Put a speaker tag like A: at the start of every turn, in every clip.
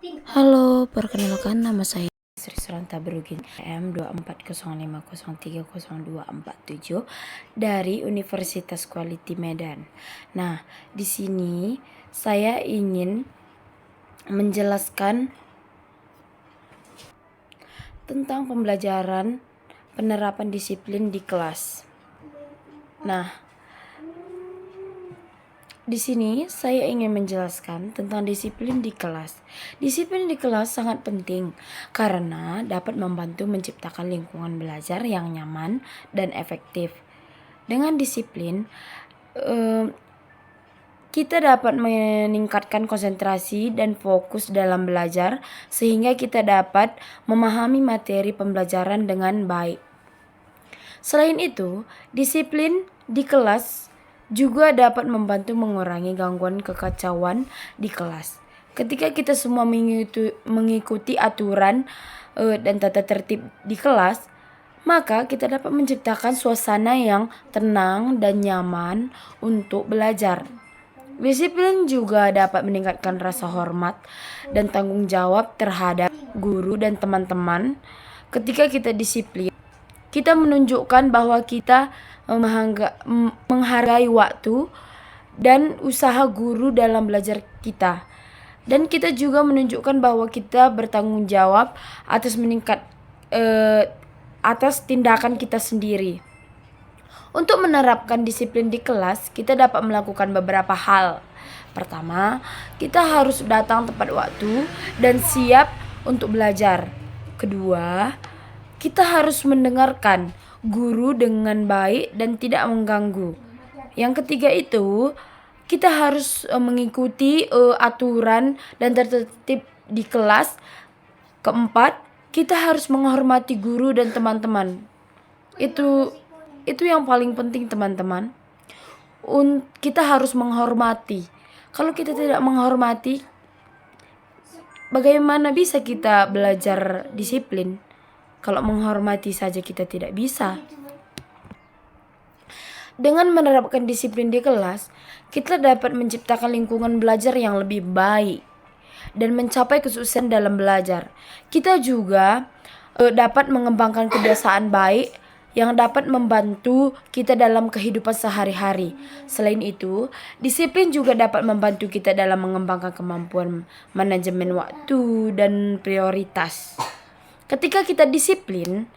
A: Halo, perkenalkan nama saya Sri Suranta Berugin M2405030247 dari Universitas Quality Medan. Nah, di sini saya ingin menjelaskan tentang pembelajaran penerapan disiplin di kelas. Nah, di sini saya ingin menjelaskan tentang disiplin di kelas. Disiplin di kelas sangat penting karena dapat membantu menciptakan lingkungan belajar yang nyaman dan efektif. Dengan disiplin, kita dapat meningkatkan konsentrasi dan fokus dalam belajar sehingga kita dapat memahami materi pembelajaran dengan baik. Selain itu, disiplin di kelas juga dapat membantu mengurangi gangguan kekacauan di kelas. Ketika kita semua mengikuti aturan dan tata tertib di kelas, maka kita dapat menciptakan suasana yang tenang dan nyaman untuk belajar. Disiplin juga dapat meningkatkan rasa hormat dan tanggung jawab terhadap guru dan teman-teman. Ketika kita disiplin, kita menunjukkan bahwa kita menghargai waktu dan usaha guru dalam belajar kita. Dan kita juga menunjukkan bahwa kita bertanggung jawab atas tindakan kita sendiri. Untuk menerapkan disiplin di kelas, kita dapat melakukan beberapa hal. Pertama, kita harus datang tepat waktu dan siap untuk belajar. Kedua, kita harus mendengarkan guru dengan baik dan tidak mengganggu. Yang ketiga itu, kita harus mengikuti aturan dan tertib di kelas. Keempat, kita harus menghormati guru dan teman-teman. Itu yang paling penting, teman-teman. Kita harus menghormati. Kalau kita tidak menghormati, bagaimana bisa kita belajar disiplin? Kalau menghormati saja kita tidak bisa. Dengan menerapkan disiplin di kelas, kita dapat menciptakan lingkungan belajar yang lebih baik dan mencapai kesuksesan dalam belajar. Kita juga dapat mengembangkan kebiasaan baik yang dapat membantu kita dalam kehidupan sehari-hari. Selain itu, disiplin juga dapat membantu kita dalam mengembangkan kemampuan manajemen waktu dan prioritas. Ketika kita disiplin,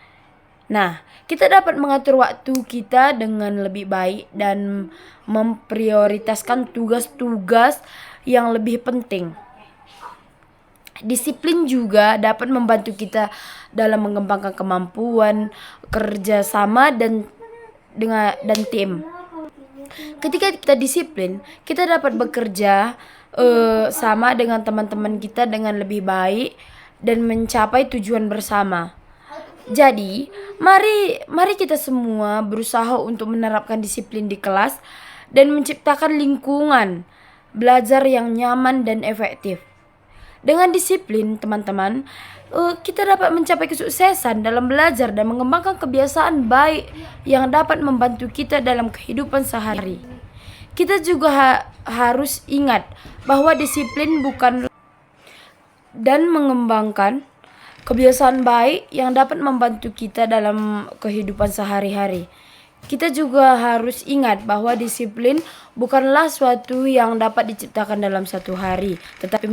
A: kita dapat mengatur waktu kita dengan lebih baik dan memprioritaskan tugas-tugas yang lebih penting. Disiplin juga dapat membantu kita dalam mengembangkan kemampuan kerjasama dan tim. Ketika kita disiplin, kita dapat bekerja sama dengan teman-teman kita dengan lebih baik dan mencapai tujuan bersama. Jadi, mari kita semua berusaha untuk menerapkan disiplin di kelas dan menciptakan lingkungan belajar yang nyaman dan efektif. Dengan disiplin, teman-teman, kita dapat mencapai kesuksesan dalam belajar dan mengembangkan kebiasaan baik yang dapat membantu kita dalam kehidupan sehari. Kita juga harus ingat bahwa disiplin bukan dan mengembangkan kebiasaan baik yang dapat membantu kita dalam kehidupan sehari-hari. Kita juga harus ingat bahwa disiplin bukanlah suatu yang dapat diciptakan dalam satu hari, tetapi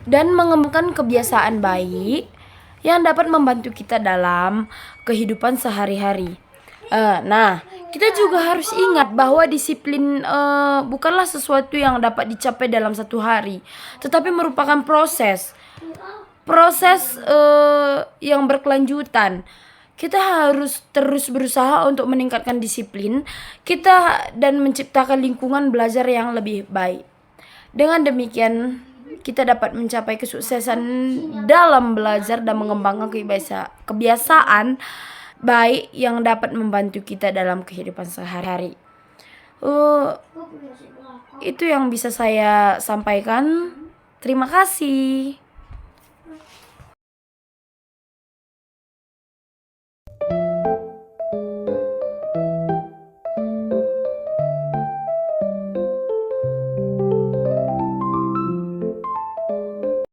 A: dan mengembangkan kebiasaan baik yang dapat membantu kita dalam kehidupan sehari-hari. Kita juga harus ingat bahwa disiplin bukanlah sesuatu yang dapat dicapai dalam satu hari, tetapi merupakan proses yang berkelanjutan. Kita harus terus berusaha untuk meningkatkan disiplin kita dan menciptakan lingkungan belajar yang lebih baik. Dengan demikian, kita dapat mencapai kesuksesan dalam belajar dan mengembangkan kebiasaan baik yang dapat membantu kita dalam kehidupan sehari-hari. Itu yang bisa saya sampaikan. Terima kasih.